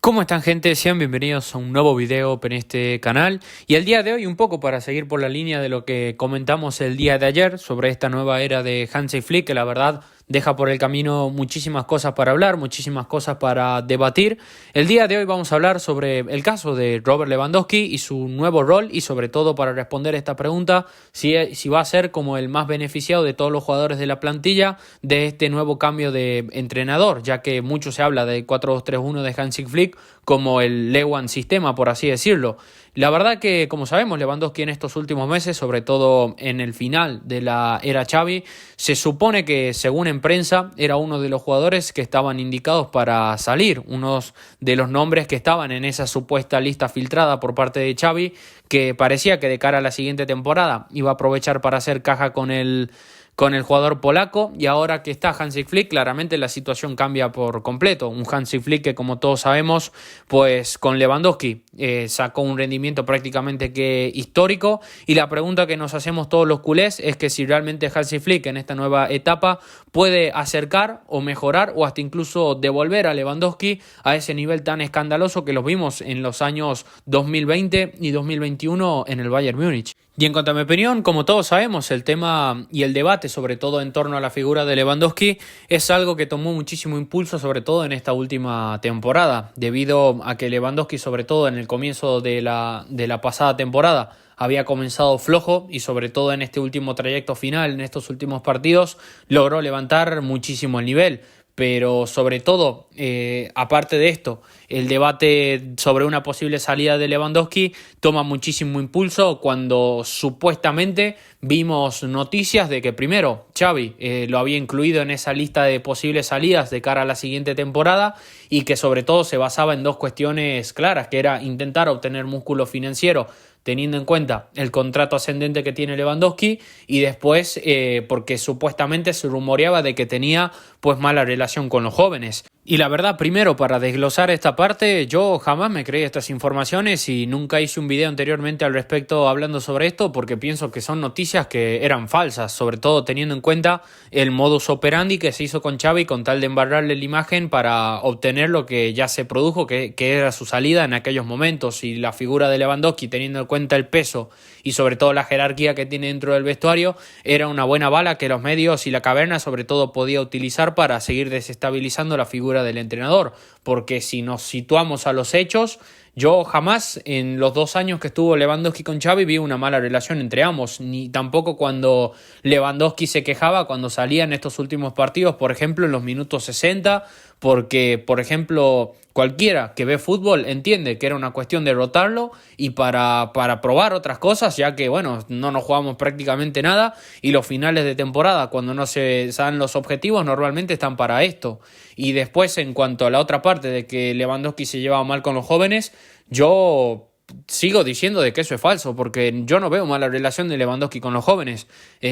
¿Cómo están, gente? Sean bienvenidos a un nuevo video en este canal. Y el día de hoy, un poco para seguir por la línea de lo que comentamos el día de ayer sobre esta nueva era de Hansi Flick, que la verdad deja por el camino muchísimas cosas para hablar, muchísimas cosas para debatir. El día de hoy vamos a hablar sobre el caso de Robert Lewandowski y su nuevo rol, y sobre todo para responder esta pregunta, si va a ser como el más beneficiado de todos los jugadores de la plantilla de este nuevo cambio de entrenador, ya que mucho se habla del 4-2-3-1 de Hansi Flick como el Lewan sistema, por así decirlo. La verdad que, como sabemos, Lewandowski en estos últimos meses, sobre todo en el final de la era Xavi, se supone que, según en prensa, era uno de los jugadores que estaban indicados para salir, unos de los nombres que estaban en esa supuesta lista filtrada por parte de Xavi, que parecía que de cara a la siguiente temporada iba a aprovechar para hacer caja con el jugador polaco. Y ahora que está Hansi Flick, claramente la situación cambia por completo. Un Hansi Flick que, como todos sabemos, pues con Lewandowski sacó un rendimiento prácticamente que histórico, y la pregunta que nos hacemos todos los culés es que si realmente Hansi Flick en esta nueva etapa puede acercar o mejorar o hasta incluso devolver a Lewandowski a ese nivel tan escandaloso que los vimos en los años 2020 y 2021 en el Bayern Múnich. Y en cuanto a mi opinión, como todos sabemos, el tema y el debate, sobre todo en torno a la figura de Lewandowski, es algo que tomó muchísimo impulso, sobre todo en esta última temporada, debido a que Lewandowski, sobre todo en el comienzo de la pasada temporada, había comenzado flojo, y sobre todo en este último trayecto final, en estos últimos partidos, logró levantar muchísimo el nivel. Pero sobre todo, aparte de esto, el debate sobre una posible salida de Lewandowski toma muchísimo impulso cuando supuestamente vimos noticias de que primero Xavi lo había incluido en esa lista de posibles salidas de cara a la siguiente temporada, y que sobre todo se basaba en dos cuestiones claras, que era intentar obtener músculo financiero teniendo en cuenta el contrato ascendente que tiene Lewandowski, y después porque supuestamente se rumoreaba de que tenía pues mala relación con los jóvenes. Y la verdad, primero, para desglosar esta parte, yo jamás me creí estas informaciones y nunca hice un video anteriormente al respecto hablando sobre esto, porque pienso que son noticias que eran falsas, sobre todo teniendo en cuenta el modus operandi que se hizo con Xavi con tal de embarrarle la imagen para obtener lo que ya se produjo, que era su salida en aquellos momentos. Y la figura de Lewandowski, teniendo en cuenta el peso y sobre todo la jerarquía que tiene dentro del vestuario, era una buena bala que los medios y la caverna sobre todo podía utilizar para seguir desestabilizando la figura del entrenador, porque si nos situamos a los hechos, yo jamás en los 2 años que estuvo Lewandowski con Xavi vi una mala relación entre ambos, ni tampoco cuando Lewandowski se quejaba cuando salía en estos últimos partidos, por ejemplo en los minutos 60, porque por ejemplo cualquiera que ve fútbol entiende que era una cuestión de rotarlo y para probar otras cosas, ya que bueno, no nos jugamos prácticamente nada, y los finales de temporada, cuando no se dan los objetivos, normalmente están para esto. Y después, en cuanto a la otra parte de que Lewandowski se llevaba mal con los jóvenes, yo sigo diciendo de que eso es falso, porque yo no veo mala relación de Lewandowski con los jóvenes,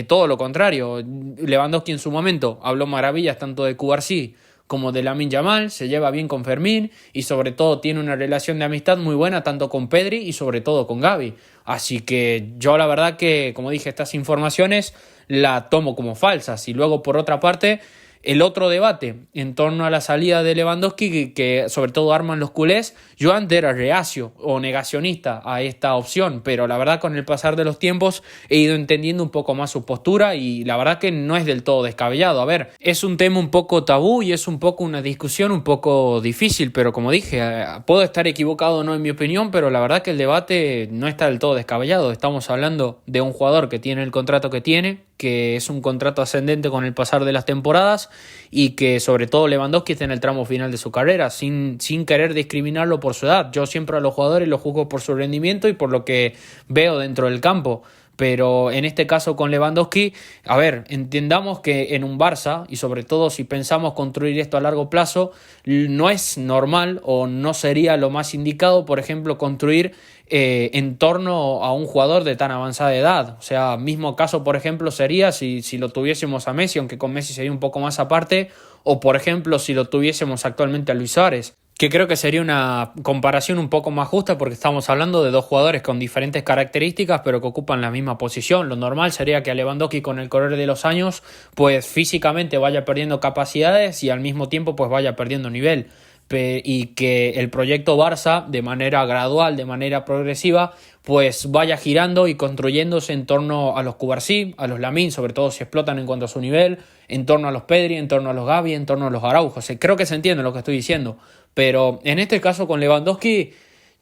todo lo contrario. Lewandowski en su momento habló maravillas tanto de Cubarsí como de Lamine Yamal, se lleva bien con Fermín y sobre todo tiene una relación de amistad muy buena tanto con Pedri y sobre todo con Gavi. Así que yo la verdad que, como dije, estas informaciones las tomo como falsas. Y luego, por otra parte, el otro debate en torno a la salida de Lewandowski que sobre todo arman los culés, yo antes era reacio o negacionista a esta opción, pero la verdad con el pasar de los tiempos he ido entendiendo un poco más su postura, y la verdad que no es del todo descabellado. A ver, es un tema un poco tabú y es un poco una discusión un poco difícil, pero como dije, puedo estar equivocado o no en mi opinión, pero la verdad que el debate no está del todo descabellado. Estamos hablando de un jugador que tiene el contrato que tiene, que es un contrato ascendente con el pasar de las temporadas, y que sobre todo Lewandowski está en el tramo final de su carrera, sin querer discriminarlo por su edad. Yo siempre a los jugadores los juzgo por su rendimiento y por lo que veo dentro del campo. Pero en este caso con Lewandowski, a ver, entendamos que en un Barça, y sobre todo si pensamos construir esto a largo plazo, no es normal o no sería lo más indicado, por ejemplo, construir en torno a un jugador de tan avanzada edad. O sea, mismo caso, por ejemplo, sería si lo tuviésemos a Messi, aunque con Messi sería un poco más aparte, o por ejemplo si lo tuviésemos actualmente a Luis Suárez, que creo que sería una comparación un poco más justa, porque estamos hablando de dos jugadores con diferentes características pero que ocupan la misma posición. Lo normal sería que a Lewandowski con el correr de los años pues físicamente vaya perdiendo capacidades y al mismo tiempo pues vaya perdiendo nivel. y que el proyecto Barça, de manera gradual, de manera progresiva, pues vaya girando y construyéndose en torno a los Cubarsí, a los Lamine, sobre todo si explotan en cuanto a su nivel, en torno a los Pedri, en torno a los Gavi, en torno a los Araujo. Creo que se entiende lo que estoy diciendo, pero en este caso con Lewandowski,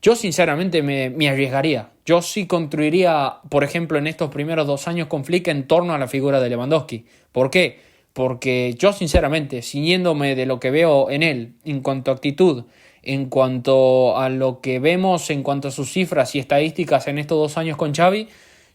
yo sinceramente me arriesgaría. Yo sí construiría, por ejemplo, en estos primeros 2 años con Flick en torno a la figura de Lewandowski. ¿Por qué? Porque yo sinceramente, ciñéndome de lo que veo en él, en cuanto a actitud, en cuanto a lo que vemos, en cuanto a sus cifras y estadísticas en estos 2 años con Xavi,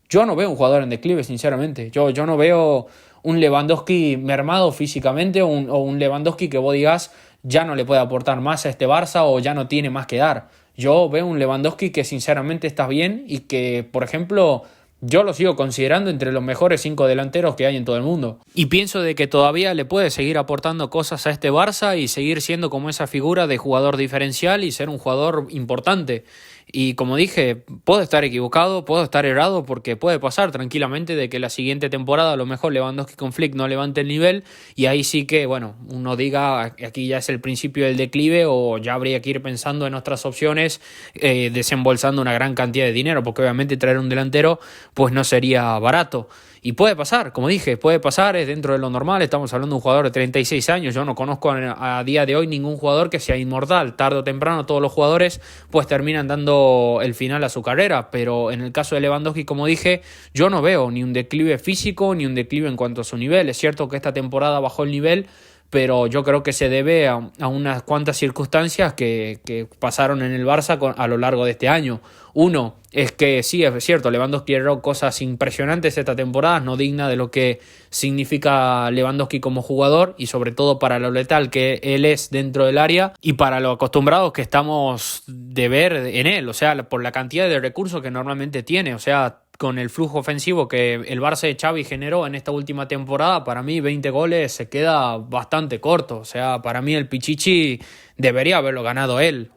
yo no veo un jugador en declive, sinceramente. Yo no veo un Lewandowski mermado físicamente o un Lewandowski que vos digas ya no le puede aportar más a este Barça o ya no tiene más que dar. Yo veo un Lewandowski que sinceramente está bien y que, por ejemplo, yo lo sigo considerando entre los mejores 5 delanteros que hay en todo el mundo. Y pienso de que todavía le puede seguir aportando cosas a este Barça y seguir siendo como esa figura de jugador diferencial y ser un jugador importante. Y como dije, puedo estar equivocado, puedo estar errado, porque puede pasar tranquilamente de que la siguiente temporada a lo mejor Lewandowski con Flick no levante el nivel y ahí sí que, bueno, uno diga aquí ya es el principio del declive o ya habría que ir pensando en otras opciones, desembolsando una gran cantidad de dinero, porque obviamente traer un delantero pues no sería barato. Y puede pasar, como dije, puede pasar, es dentro de lo normal, estamos hablando de un jugador de 36 años, yo no conozco a día de hoy ningún jugador que sea inmortal, tarde o temprano todos los jugadores pues terminan dando el final a su carrera, pero en el caso de Lewandowski, como dije, yo no veo ni un declive físico ni un declive en cuanto a su nivel. Es cierto que esta temporada bajó el nivel, pero yo creo que se debe a unas cuantas circunstancias que pasaron en el Barça a lo largo de este año. Uno es que sí, es cierto, Lewandowski erró cosas impresionantes esta temporada, no digna de lo que significa Lewandowski como jugador y sobre todo para lo letal que él es dentro del área y para lo acostumbrados que estamos de ver en él, o sea, por la cantidad de recursos que normalmente tiene, o sea, con el flujo ofensivo que el Barça de Xavi generó en esta última temporada, para mí 20 goles se queda bastante corto. O sea, para mí el Pichichi debería haberlo ganado él.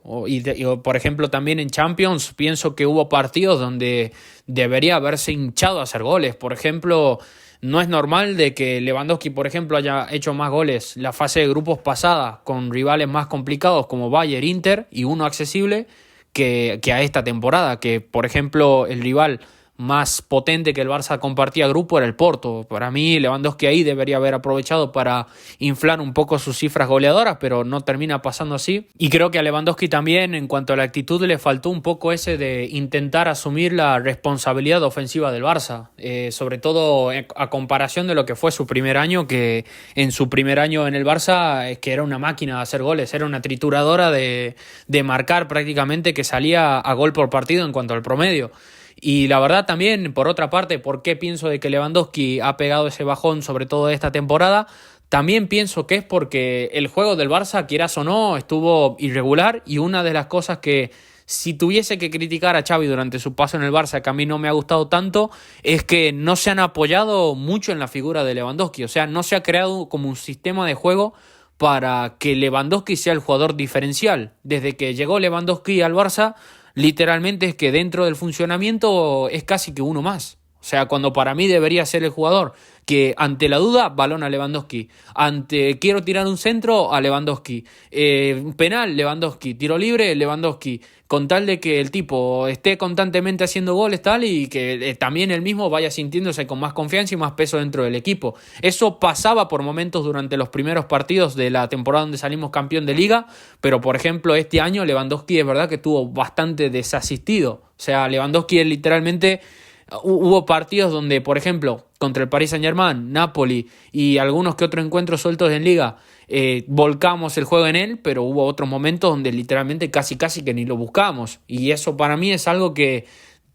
Por ejemplo, también en Champions pienso que hubo partidos donde debería haberse hinchado a hacer goles. Por ejemplo, no es normal de que Lewandowski, por ejemplo, haya hecho más goles la fase de grupos pasada con rivales más complicados como Bayern, Inter y uno accesible que a esta temporada, que por ejemplo el rival más potente que el Barça compartía grupo era el Porto. Para mí Lewandowski ahí debería haber aprovechado para inflar un poco sus cifras goleadoras, pero no termina pasando así. Y creo que a Lewandowski también, en cuanto a la actitud, le faltó un poco ese de intentar asumir la responsabilidad ofensiva del Barça, sobre todo a comparación de lo que fue su primer año, que en su primer año en el Barça es que era una máquina de hacer goles, era una trituradora de marcar prácticamente, que salía a gol por partido en cuanto al promedio. Y la verdad también, por otra parte, ¿por qué pienso de que Lewandowski ha pegado ese bajón, sobre todo esta temporada? También pienso que es porque el juego del Barça, quieras o no, estuvo irregular, y una de las cosas que, si tuviese que criticar a Xavi durante su paso en el Barça, que a mí no me ha gustado tanto, es que no se han apoyado mucho en la figura de Lewandowski. O sea, no se ha creado como un sistema de juego para que Lewandowski sea el jugador diferencial. Desde que llegó Lewandowski al Barça, literalmente es que dentro del funcionamiento es casi que uno más. O sea, cuando para mí debería ser el jugador que ante la duda, balón a Lewandowski. Ante quiero tirar un centro, a Lewandowski. Penal, Lewandowski. Tiro libre, Lewandowski. Con tal de que el tipo esté constantemente haciendo goles tal y que también él mismo vaya sintiéndose con más confianza y más peso dentro del equipo. Eso pasaba por momentos durante los primeros partidos de la temporada donde salimos campeón de liga, pero por ejemplo este año Lewandowski es verdad que estuvo bastante desasistido. O sea, Lewandowski es literalmente... Hubo partidos donde, por ejemplo, contra el Paris Saint-Germain, Napoli y algunos que otros encuentros sueltos en Liga, volcamos el juego en él, pero hubo otros momentos donde literalmente casi que ni lo buscamos. Y eso para mí es algo que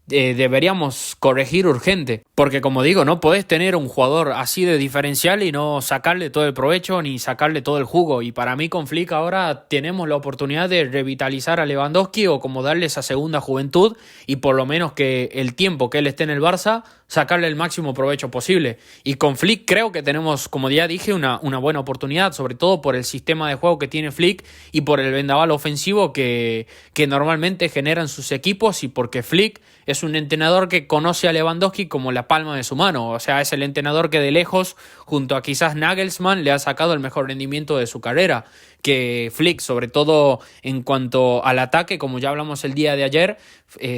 deberíamos corregir urgente, porque como digo, no podés tener un jugador así de diferencial y no sacarle todo el provecho ni sacarle todo el jugo. Y para mí con Flick ahora tenemos la oportunidad de revitalizar a Lewandowski o como darle esa segunda juventud y por lo menos que el tiempo que él esté en el Barça sacarle el máximo provecho posible. Y con Flick creo que tenemos, como ya dije, una buena oportunidad, sobre todo por el sistema de juego que tiene Flick y por el vendaval ofensivo que normalmente generan sus equipos, y porque Flick es un entrenador que conoce a Lewandowski como la palma de su mano. O sea, es el entrenador que de lejos, junto a quizás Nagelsmann, le ha sacado el mejor rendimiento de su carrera. que Flick, sobre todo en cuanto al ataque, como ya hablamos el día de ayer,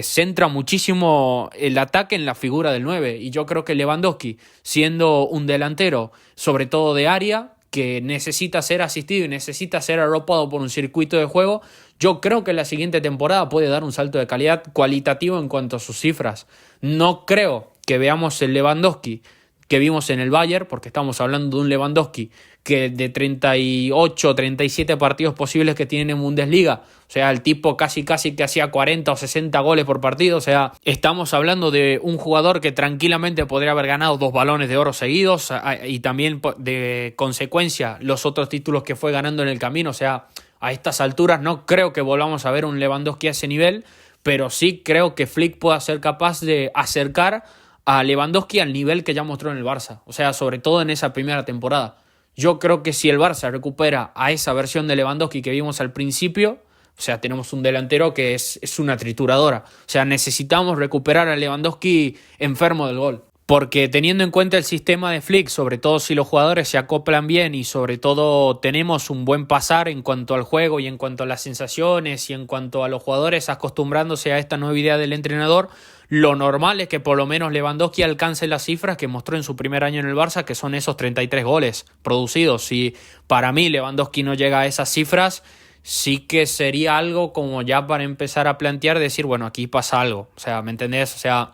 centra muchísimo el ataque en la figura del 9. Y yo creo que Lewandowski, siendo un delantero, sobre todo de área, que necesita ser asistido y necesita ser arropado por un circuito de juego, yo creo que la siguiente temporada puede dar un salto de calidad cualitativo en cuanto a sus cifras. No creo que veamos el Lewandowski que vimos en el Bayern, porque estamos hablando de un Lewandowski que de 38, 37 partidos posibles que tiene en Bundesliga, o sea, el tipo casi que hacía 40 o 60 goles por partido, o sea, estamos hablando de un jugador que tranquilamente podría haber ganado 2 balones de oro seguidos y también de consecuencia los otros títulos que fue ganando en el camino, o sea, a estas alturas no creo que volvamos a ver un Lewandowski a ese nivel, pero sí creo que Flick pueda ser capaz de acercar a Lewandowski al nivel que ya mostró en el Barça, o sea, sobre todo en esa primera temporada. Yo creo que si el Barça recupera a esa versión de Lewandowski que vimos al principio, o sea, tenemos un delantero que es una trituradora, o sea, necesitamos recuperar a Lewandowski enfermo del gol. Porque teniendo en cuenta el sistema de Flick, sobre todo si los jugadores se acoplan bien y sobre todo tenemos un buen pasar en cuanto al juego y en cuanto a las sensaciones y en cuanto a los jugadores acostumbrándose a esta nueva idea del entrenador, lo normal es que por lo menos Lewandowski alcance las cifras que mostró en su primer año en el Barça, que son esos 33 goles producidos. Si para mí Lewandowski no llega a esas cifras, sí que sería algo como ya para empezar a plantear, decir, bueno, aquí pasa algo. O sea, ¿me entendés? O sea,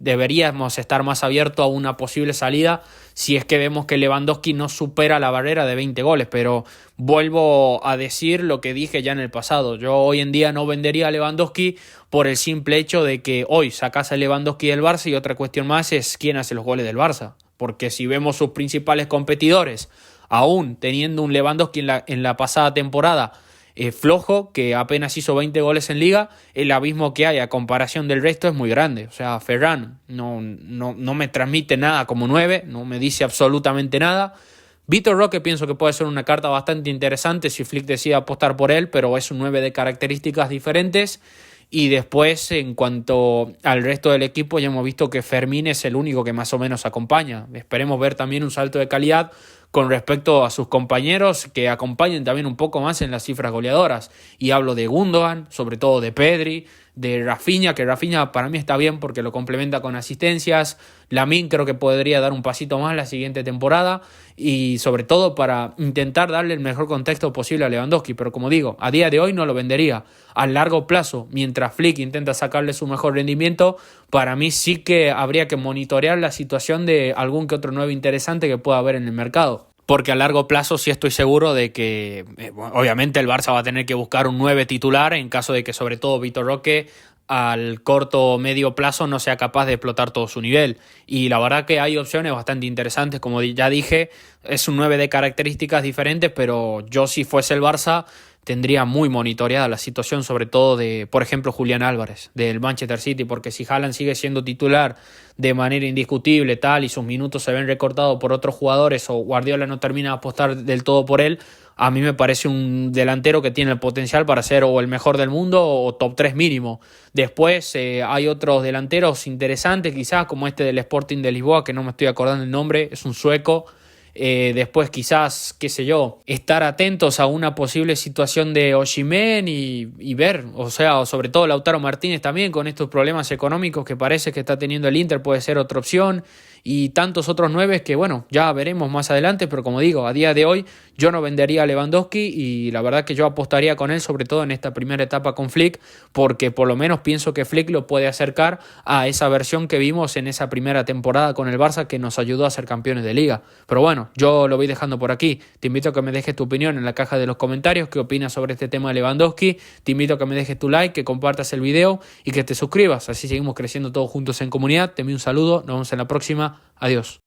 deberíamos estar más abiertos a una posible salida si es que vemos que Lewandowski no supera la barrera de 20 goles, pero vuelvo a decir lo que dije ya en el pasado. Yo hoy en día no vendería a Lewandowski por el simple hecho de que hoy sacas a Lewandowski del Barça y otra cuestión más es quién hace los goles del Barça, porque si vemos sus principales competidores, aún teniendo un Lewandowski en la pasada temporada flojo, que apenas hizo 20 goles en Liga, el abismo que hay a comparación del resto es muy grande. O sea, Ferran no me transmite nada como 9, no me dice absolutamente nada. Vitor Roque pienso que puede ser una carta bastante interesante si Flick decide apostar por él, pero es un 9 de características diferentes. Y después, en cuanto al resto del equipo, ya hemos visto que Fermín es el único que más o menos acompaña. Esperemos ver también un salto de calidad con respecto a sus compañeros que acompañen también un poco más en las cifras goleadoras. Y hablo de Gundogan, sobre todo de Pedri, de Rafinha, que Rafinha para mí está bien porque lo complementa con asistencias. Lamine creo que podría dar un pasito más la siguiente temporada y sobre todo para intentar darle el mejor contexto posible a Lewandowski, pero como digo, a día de hoy no lo vendería. A largo plazo, mientras Flick intenta sacarle su mejor rendimiento, para mí sí que habría que monitorear la situación de algún que otro 9 interesante que pueda haber en el mercado. Porque a largo plazo sí estoy seguro de que obviamente el Barça va a tener que buscar un 9 titular en caso de que sobre todo Vitor Roque al corto o medio plazo no sea capaz de explotar todo su nivel. Y la verdad que hay opciones bastante interesantes, como ya dije, es un 9 de características diferentes, pero yo si fuese el Barça tendría muy monitoreada la situación, sobre todo de, por ejemplo, Julián Álvarez, del Manchester City, porque si Haaland sigue siendo titular de manera indiscutible tal y sus minutos se ven recortados por otros jugadores o Guardiola no termina de apostar del todo por él, a mí me parece un delantero que tiene el potencial para ser o el mejor del mundo o top 3 mínimo. Después hay otros delanteros interesantes, quizás como este del Sporting de Lisboa, que no me estoy acordando el nombre, es un sueco. Después quizás, qué sé yo, estar atentos a una posible situación de Osimhen y ver, o sea, sobre todo Lautaro Martínez también con estos problemas económicos que parece que está teniendo el Inter puede ser otra opción y tantos otros 9 que bueno, ya veremos más adelante, pero como digo, a día de hoy yo no vendería a Lewandowski y la verdad que yo apostaría con él, sobre todo en esta primera etapa con Flick, porque por lo menos pienso que Flick lo puede acercar a esa versión que vimos en esa primera temporada con el Barça que nos ayudó a ser campeones de Liga. Pero bueno, yo lo voy dejando por aquí. Te invito a que me dejes tu opinión en la caja de los comentarios, qué opinas sobre este tema de Lewandowski. Te invito a que me dejes tu like, que compartas el video y que te suscribas, así seguimos creciendo todos juntos en comunidad. Te envío un saludo, nos vemos en la próxima. Adiós.